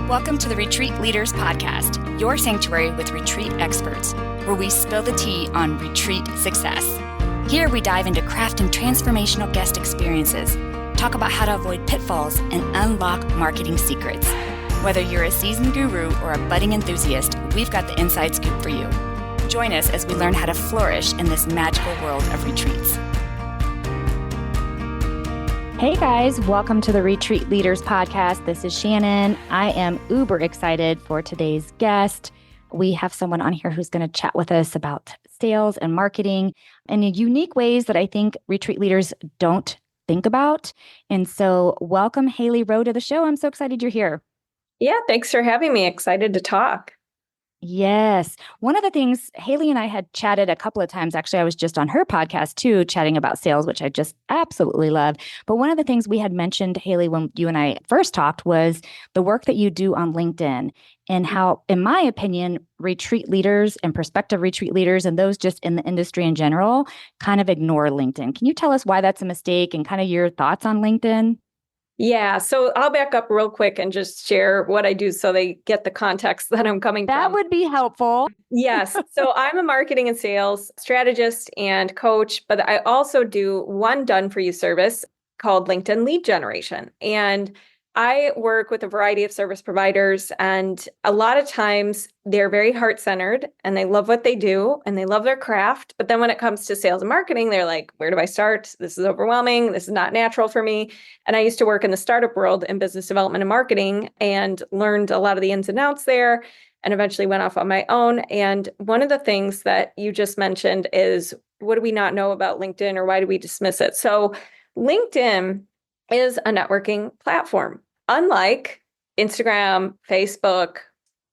Welcome to the Retreat Leaders Podcast, your sanctuary with retreat experts, where we spill the tea on retreat success. Here we dive into crafting transformational guest experiences, talk about how to avoid pitfalls, and unlock marketing secrets. Whether you're a seasoned guru or a budding enthusiast, we've got the inside scoop for you. Join us as we learn how to flourish in this magical world of retreats. Hey guys, welcome to the Retreat Leaders Podcast. This is Shannon. I am uber excited for today's guest. We have someone on here who's going to chat with us about sales and marketing in unique ways that I think retreat leaders don't think about. And so welcome, Hailey Rowe, to the show. I'm so excited you're here. Yeah, thanks for having me. Excited to talk. Yes. One of the things, Hailey and I had chatted a couple of times. Actually, I was just on her podcast too, chatting about sales, which I just absolutely love. But one of the things we had mentioned, Hailey, when you and I first talked was the work that you do on LinkedIn and how, in my opinion, retreat leaders and prospective retreat leaders and those just in the industry in general kind of ignore LinkedIn. Can you tell us why that's a mistake and kind of your thoughts on LinkedIn? Yeah, so I'll back up real quick and just share what I do so they get the context that I'm coming from. That would be helpful. Yes. So I'm a marketing and sales strategist and coach, but I also do one done-for-you service called LinkedIn Lead Generation. And I work with a variety of service providers, and a lot of times they're very heart-centered and they love what they do and they love their craft. But then when it comes to sales and marketing, they're like, where do I start? This is overwhelming. This is not natural for me. And I used to work in the startup world in business development and marketing and learned a lot of the ins and outs there and eventually went off on my own. And one of the things that you just mentioned is, what do we not know about LinkedIn, or why do we dismiss it? So LinkedIn is a networking platform. Unlike Instagram, Facebook,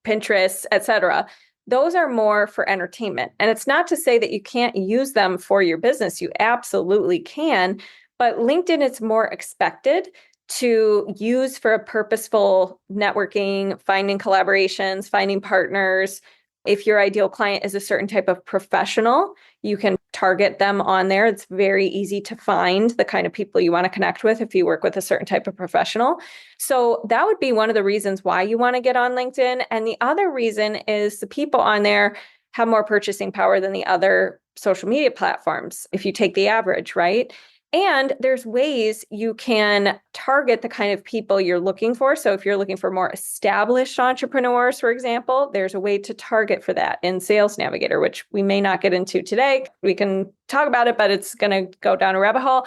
Pinterest, etc., those are more for entertainment. And it's not to say that you can't use them for your business. You absolutely can. But LinkedIn is more expected to use for a purposeful networking, finding collaborations, finding partners. If your ideal client is a certain type of professional, you can target them on there. It's very easy to find the kind of people you want to connect with if you work with a certain type of professional. So that would be one of the reasons why you want to get on LinkedIn. And the other reason is the people on there have more purchasing power than the other social media platforms, if you take the average, right? And there's ways you can target the kind of people you're looking for. So if you're looking for more established entrepreneurs, for example, there's a way to target for that in Sales Navigator, which we may not get into today. We can talk about it, but it's going to go down a rabbit hole.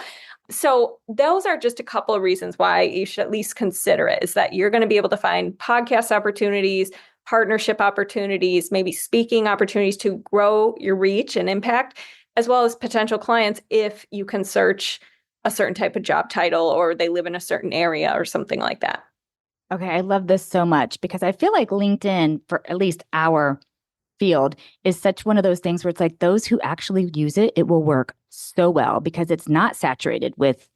So those are just a couple of reasons why you should at least consider it, is that you're going to be able to find podcast opportunities, partnership opportunities, maybe speaking opportunities to grow your reach and impact, as well as potential clients if you can search a certain type of job title or they live in a certain area or something like that. Okay, I love this so much because I feel like LinkedIn, for at least our field, is such one of those things where it's like those who actually use it, it will work so well because it's not saturated with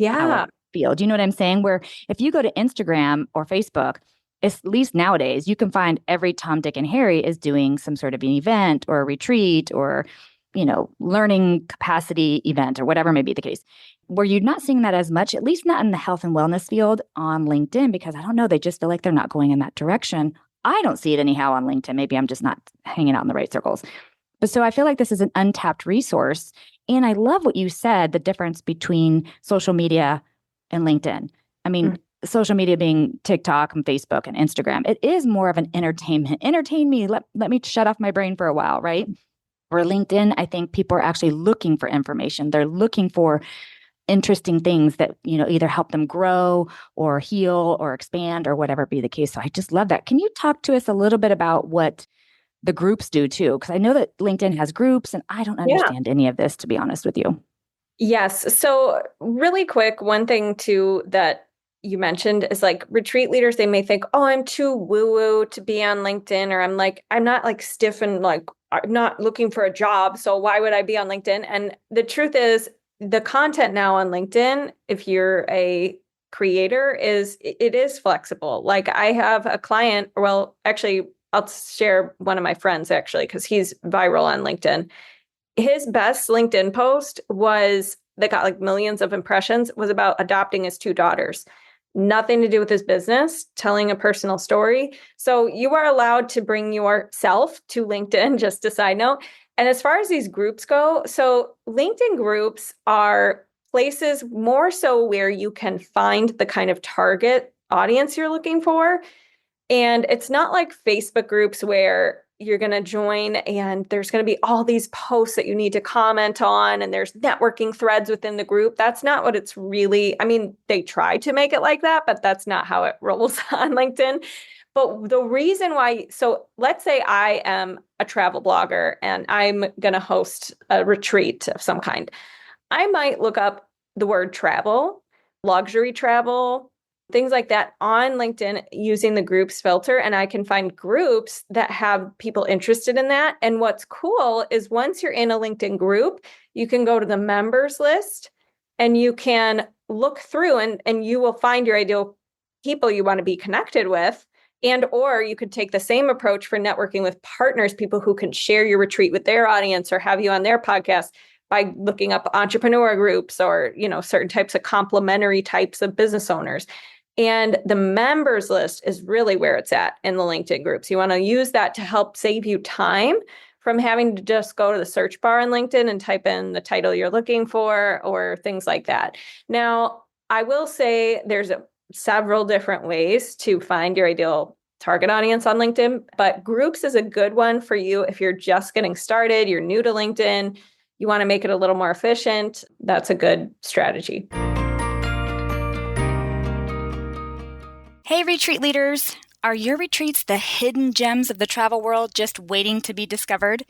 our field. You know what I'm saying? Where if you go to Instagram or Facebook, at least nowadays, you can find every Tom, Dick, and Harry is doing some sort of an event or a retreat or learning capacity event or whatever may be the case, where you're not seeing that as much, at least not in the health and wellness field on LinkedIn, because I don't know, they just feel like they're not going in that direction. I don't see it anyhow on LinkedIn. Maybe I'm just not hanging out in the right circles. But so I feel like this is an untapped resource. And I love what you said, the difference between social media and LinkedIn. I mean, social media being TikTok and Facebook and Instagram, it is more of an entertainment. Entertain me. Let me shut off my brain for a while, right? For LinkedIn, I think people are actually looking for information. They're looking for interesting things that, either help them grow or heal or expand or whatever be the case. So I just love that. Can you talk to us a little bit about what the groups do too? Because I know that LinkedIn has groups and I don't understand any of this, to be honest with you. Yes. So really quick, one thing too that you mentioned is like retreat leaders, they may think, oh, I'm too woo-woo to be on LinkedIn, or I'm not like stiff and like, I'm not looking for a job. So why would I be on LinkedIn? And the truth is the content now on LinkedIn, if you're a creator, it is flexible. Like I have a client, well, actually, I'll share one of my friends actually, because he's viral on LinkedIn. His best LinkedIn post that got like millions of impressions was about adopting his two daughters. nothing to do with his business, telling a personal story. So you are allowed to bring yourself to LinkedIn, just a side note. And as far as these groups go, so LinkedIn groups are places more so where you can find the kind of target audience you're looking for. And it's not like Facebook groups where you're going to join and there's going to be all these posts that you need to comment on and there's networking threads within the group. That's not what it's really. I mean, they try to make it like that, but that's not how it rolls on LinkedIn. But the reason why, so let's say I am a travel blogger and I'm going to host a retreat of some kind. I might look up the word travel, luxury travel, things like that on LinkedIn using the groups filter. And I can find groups that have people interested in that. And what's cool is once you're in a LinkedIn group, you can go to the members list and you can look through and you will find your ideal people you want to be connected with. And or you could take the same approach for networking with partners, people who can share your retreat with their audience or have you on their podcast by looking up entrepreneur groups or, certain types of complementary types of business owners. And the members list is really where it's at in the LinkedIn groups. You want to use that to help save you time from having to just go to the search bar on LinkedIn and type in the title you're looking for or things like that. Now, I will say there's several different ways to find your ideal target audience on LinkedIn, but groups is a good one for you if you're just getting started, you're new to LinkedIn, you want to make it a little more efficient. That's a good strategy. Hey, retreat leaders. Are your retreats the hidden gems of the travel world just waiting to be discovered?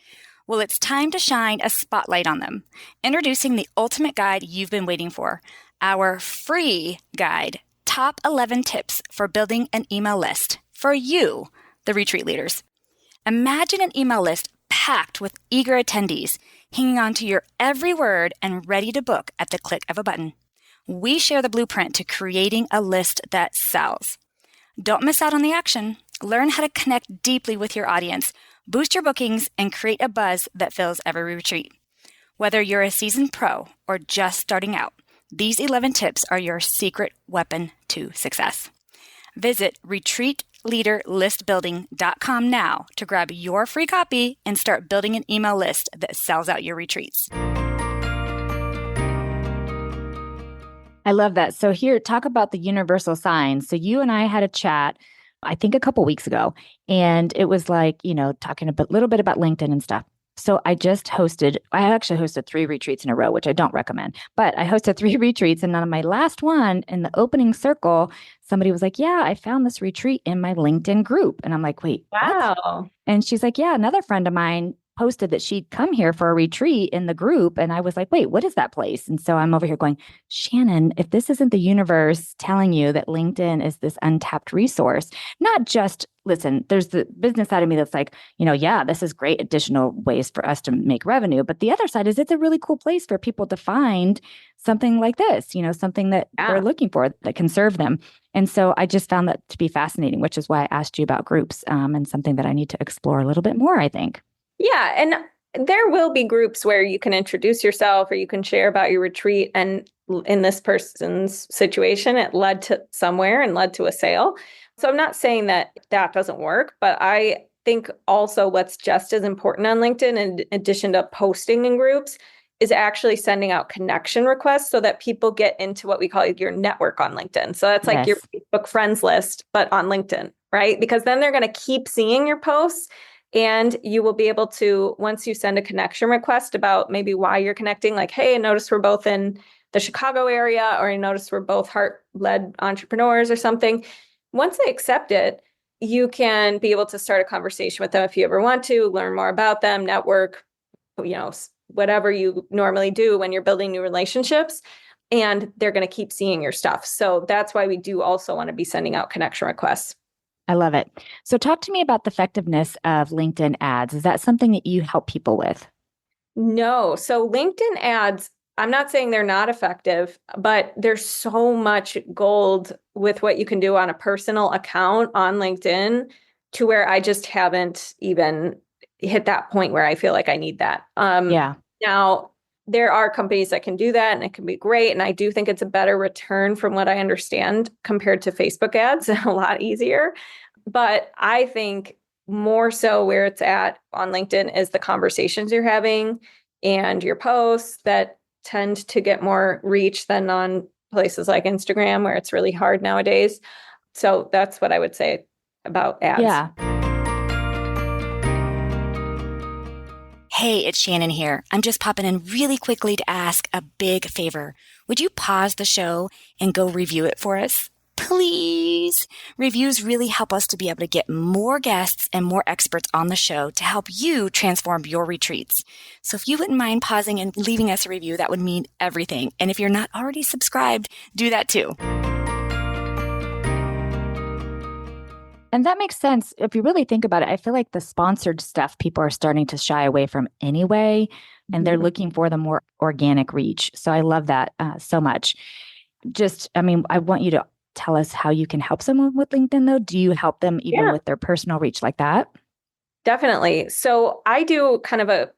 Well, it's time to shine a spotlight on them. Introducing the ultimate guide you've been waiting for, our free guide, Top 11 Tips for Building an Email List for you, the retreat leaders. Imagine an email list packed with eager attendees, hanging on to your every word and ready to book at the click of a button. We share the blueprint to creating a list that sells. Don't miss out on the action. Learn how to connect deeply with your audience, boost your bookings, and create a buzz that fills every retreat. Whether you're a seasoned pro or just starting out, these 11 tips are your secret weapon to success. Visit retreatleaderlistbuilding.com now to grab your free copy and start building an email list that sells out your retreats. I love that. So here, talk about the universal signs. So you and I had a chat, I think a couple weeks ago, and it was like, talking a little bit about LinkedIn and stuff. So I actually hosted 3 retreats in a row, which I don't recommend, but I hosted 3 retreats. And on my last one in the opening circle, somebody was like, yeah, I found this retreat in my LinkedIn group. And I'm like, wait, wow. What? And she's like, yeah, another friend of mine posted that she'd come here for a retreat in the group. And I was like, wait, what is that place? And so I'm over here going, Shannon, if this isn't the universe telling you that LinkedIn is this untapped resource, not just, listen, there's the business side of me that's like, yeah, this is great additional ways for us to make revenue. But the other side is it's a really cool place for people to find something like this, something that they're looking for that can serve them. And so I just found that to be fascinating, which is why I asked you about groups and something that I need to explore a little bit more, I think. Yeah. And there will be groups where you can introduce yourself or you can share about your retreat. And in this person's situation, it led to somewhere and led to a sale. So I'm not saying that doesn't work, but I think also what's just as important on LinkedIn, in addition to posting in groups, is actually sending out connection requests so that people get into what we call your network on LinkedIn. So that's like your Facebook friends list, but on LinkedIn, right? Because then they're going to keep seeing your posts. And you will be able to, once you send a connection request about maybe why you're connecting, like, hey, I noticed we're both in the Chicago area, or I noticed we're both heart-led entrepreneurs or something. Once they accept it, you can be able to start a conversation with them if you ever want to, learn more about them, network, whatever you normally do when you're building new relationships. And they're going to keep seeing your stuff. So that's why we do also want to be sending out connection requests. I love it. So talk to me about the effectiveness of LinkedIn ads. Is that something that you help people with? No. So LinkedIn ads, I'm not saying they're not effective, but there's so much gold with what you can do on a personal account on LinkedIn to where I just haven't even hit that point where I feel like I need that. Yeah. Now, there are companies that can do that and it can be great. And I do think it's a better return from what I understand compared to Facebook ads, a lot easier. But I think more so where it's at on LinkedIn is the conversations you're having and your posts that tend to get more reach than on places like Instagram, where it's really hard nowadays. So that's what I would say about ads. Yeah. Hey, it's Shannon here. I'm just popping in really quickly to ask a big favor. Would you pause the show and go review it for us? Please. Reviews really help us to be able to get more guests and more experts on the show to help you transform your retreats. So if you wouldn't mind pausing and leaving us a review, that would mean everything. And if you're not already subscribed, do that too. And that makes sense. If you really think about it, I feel like the sponsored stuff people are starting to shy away from anyway, and they're looking for the more organic reach. So I love that so much. I want you to tell us how you can help someone with LinkedIn, though. Do you help them even with their personal reach like that? Definitely. So I do kind of a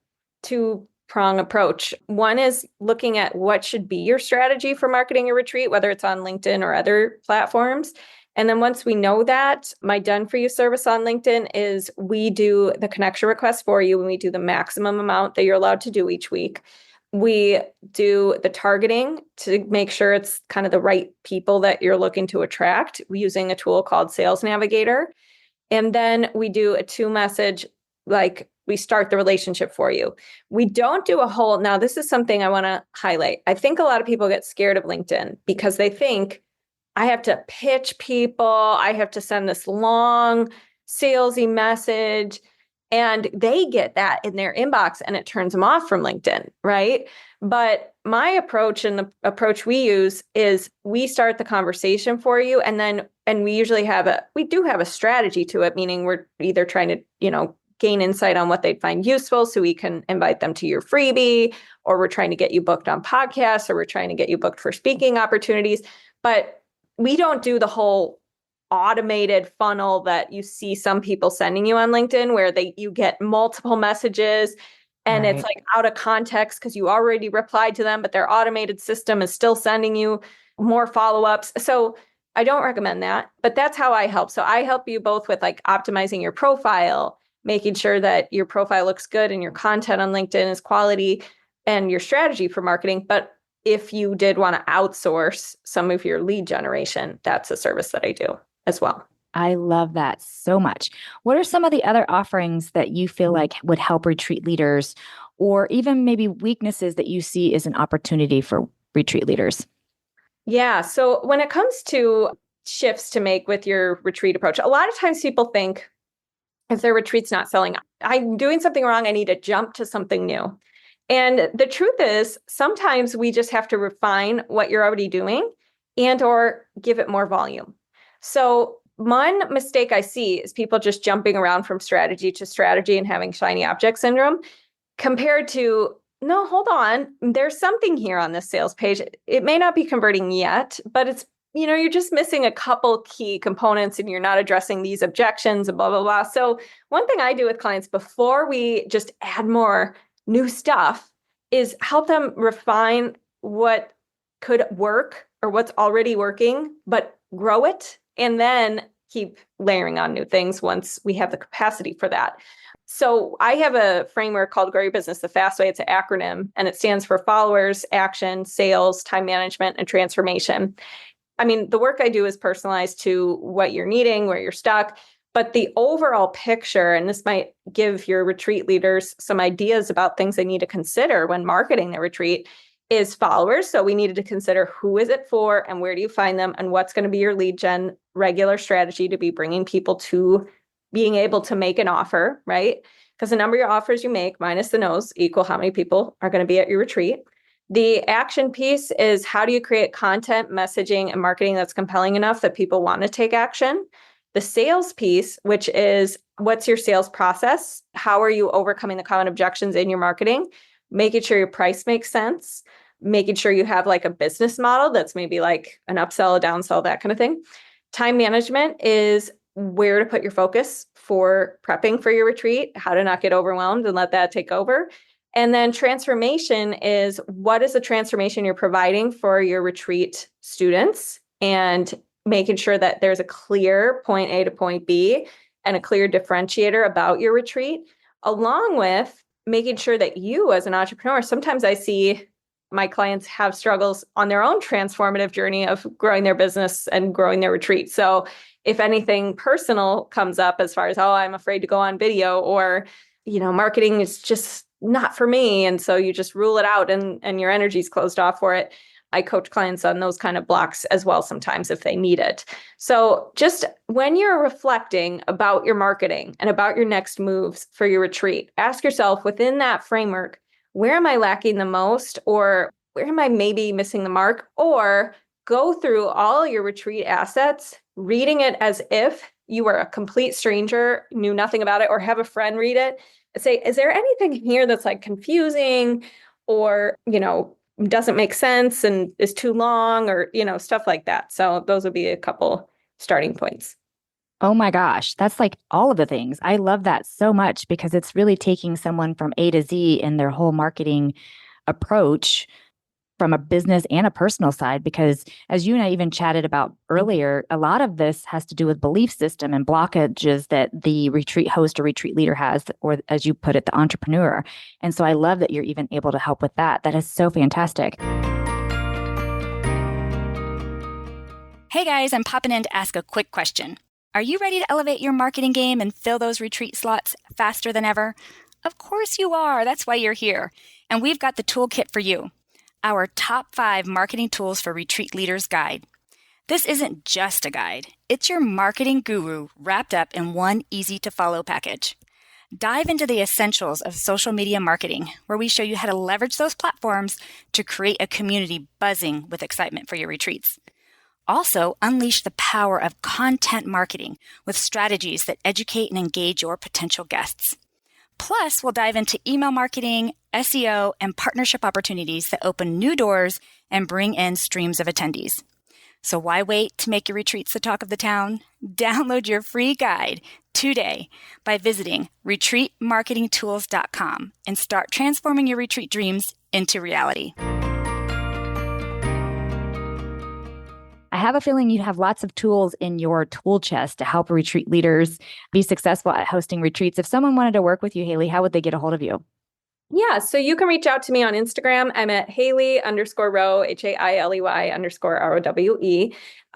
two-prong approach. One is looking at what should be your strategy for marketing a retreat, whether it's on LinkedIn or other platforms. And then once we know that, my done for you service on LinkedIn is we do the connection request for you, and we do the maximum amount that you're allowed to do each week. We do the targeting to make sure it's kind of the right people that you're looking to attract using a tool called Sales Navigator. And then we do a 2-message, like we start the relationship for you. We don't do now this is something I want to highlight. I think a lot of people get scared of LinkedIn because they think, I have to pitch people, I have to send this long salesy message, and they get that in their inbox and it turns them off from LinkedIn, right? But my approach and the approach we use is we start the conversation for you, and we usually have a strategy to it, meaning we're either trying to, gain insight on what they'd find useful so we can invite them to your freebie, or we're trying to get you booked on podcasts, or we're trying to get you booked for speaking opportunities. But we don't do the whole automated funnel that you see some people sending you on LinkedIn, where you get multiple messages and it's like out of context because you already replied to them, but their automated system is still sending you more follow-ups. So I don't recommend that, but that's how I help. So I help you both with like optimizing your profile, making sure that your profile looks good and your content on LinkedIn is quality, and your strategy for marketing. But if you did want to outsource some of your lead generation, that's a service that I do as well. I love that so much. What are some of the other offerings that you feel like would help retreat leaders, or even maybe weaknesses that you see as an opportunity for retreat leaders? Yeah. So when it comes to shifts to make with your retreat approach, a lot of times people think if their retreat's not selling, I'm doing something wrong, I need to jump to something new. And the truth is, sometimes we just have to refine what you're already doing or give it more volume. So one mistake I see is people just jumping around from strategy to strategy and having shiny object syndrome, compared to, no, hold on, there's something here on this sales page. It may not be converting yet, but it's, you're just missing a couple key components and you're not addressing these objections and blah, blah, blah. So one thing I do with clients before we just add more new stuff is help them refine what could work or what's already working, but grow it and then keep layering on new things once we have the capacity for that. So I have a framework called Grow Your Business the Fast Way. It's an acronym, and it stands for followers, action, sales, time management, and transformation. I mean, the work I do is personalized to what you're needing, where you're stuck. But the overall picture, and this might give your retreat leaders some ideas about things they need to consider when marketing their retreat, is followers. So we needed to consider who is it for and where do you find them and what's going to be your lead gen regular strategy to be bringing people to being able to make an offer, right? Because the number of your offers you make minus the no's equal how many people are going to be at your retreat. The action piece is how do you create content, messaging, and marketing that's compelling enough that people want to take action? The sales piece, which is what's your sales process? How are you overcoming the common objections in your marketing? Making sure your price makes sense, making sure you have like a business model that's maybe like an upsell, a downsell, that kind of thing. Time management is where to put your focus for prepping for your retreat, how to not get overwhelmed and let that take over. And then transformation is, what is the transformation you're providing for your retreat students, and making sure that there's a clear point A to point B and a clear differentiator about your retreat, along with making sure that you as an entrepreneur, sometimes I see my clients have struggles on their own transformative journey of growing their business and growing their retreat. So if anything personal comes up as far as, oh, I'm afraid to go on video, or, marketing is just not for me, and so you just rule it out and your energy's closed off for it, I coach clients on those kind of blocks as well sometimes if they need it. So just when you're reflecting about your marketing and about your next moves for your retreat, ask yourself within that framework, where am I lacking the most, or where am I maybe missing the mark? Or go through all your retreat assets, reading it as if you were a complete stranger, knew nothing about it, or have a friend read it. Say, is there anything here that's like confusing, or, doesn't make sense and is too long, or, stuff like that. So those would be a couple starting points. Oh my gosh, that's like all of the things. I love that so much, because it's really taking someone from A to Z in their whole marketing approach from a business and a personal side. Because as you and I even chatted about earlier, a lot of this has to do with belief system and blockages that the retreat host or retreat leader has, or as you put it, the entrepreneur. And so I love that you're even able to help with that. That is so fantastic. Hey guys, I'm popping in to ask a quick question. Are you ready to elevate your marketing game and fill those retreat slots faster than ever? Of course you are. That's why you're here. And we've got the toolkit for you. Our top 5 marketing tools for retreat leaders guide. This isn't just a guide. It's your marketing guru wrapped up in one easy to follow package. Dive into the essentials of social media marketing, where we show you how to leverage those platforms to create a community buzzing with excitement for your retreats. Also, unleash the power of content marketing with strategies that educate and engage your potential guests. Plus, we'll dive into email marketing, SEO, and partnership opportunities that open new doors and bring in streams of attendees. So why wait to make your retreats the talk of the town? Download your free guide today by visiting retreatmarketingtools.com and start transforming your retreat dreams into reality. I have a feeling you have lots of tools in your tool chest to help retreat leaders be successful at hosting retreats. If someone wanted to work with you, Hailey, how would they get a hold of you? Yeah, so you can reach out to me on Instagram. I'm at Hailey_Rowe,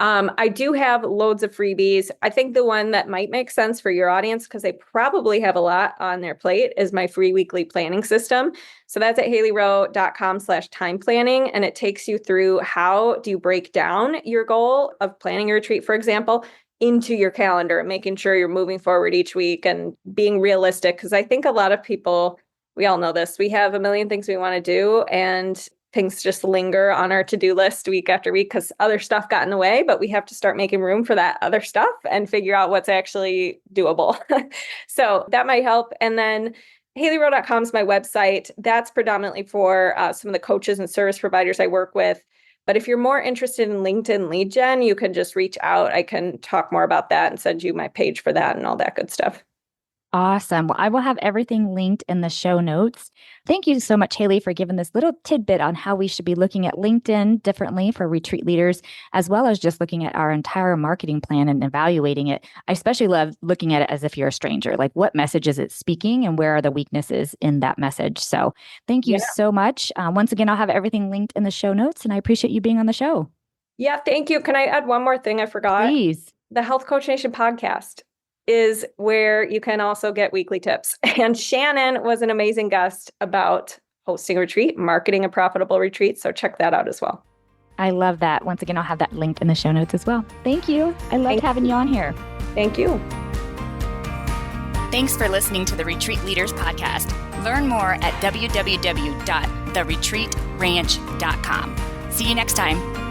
HAILEY_ROWE. I do have loads of freebies. I think the one that might make sense for your audience, because they probably have a lot on their plate, is my free weekly planning system. So that's at HaileyRowe.com/time planning. And it takes you through how do you break down your goal of planning your retreat, for example, into your calendar, making sure you're moving forward each week and being realistic. Because I think a lot of people, we all know this, we have a million things we want to do, and things just linger on our to-do list week after week because other stuff got in the way, but we have to start making room for that other stuff and figure out what's actually doable. So that might help. And then HaileyRowe.com is my website. That's predominantly for some of the coaches and service providers I work with. But if you're more interested in LinkedIn lead gen, you can just reach out. I can talk more about that and send you my page for that and all that good stuff. Awesome. Well, I will have everything linked in the show notes. Thank you so much, Hailey, for giving this little tidbit on how we should be looking at LinkedIn differently for retreat leaders, as well as just looking at our entire marketing plan and evaluating it. I especially love looking at it as if you're a stranger, like what message is it speaking and where are the weaknesses in that message? So thank you so much. Once again, I'll have everything linked in the show notes, and I appreciate you being on the show. Yeah, thank you. Can I add one more thing I forgot? Please. The Health Coach Nation podcast is where you can also get weekly tips. And Shannon was an amazing guest about hosting a retreat, marketing a profitable retreat. So check that out as well. I love that. Once again, I'll have that linked in the show notes as well. Thank you. I loved having you on here. Thank you. Thanks for listening to the Retreat Leaders Podcast. Learn more at www.theretreatranch.com. See you next time.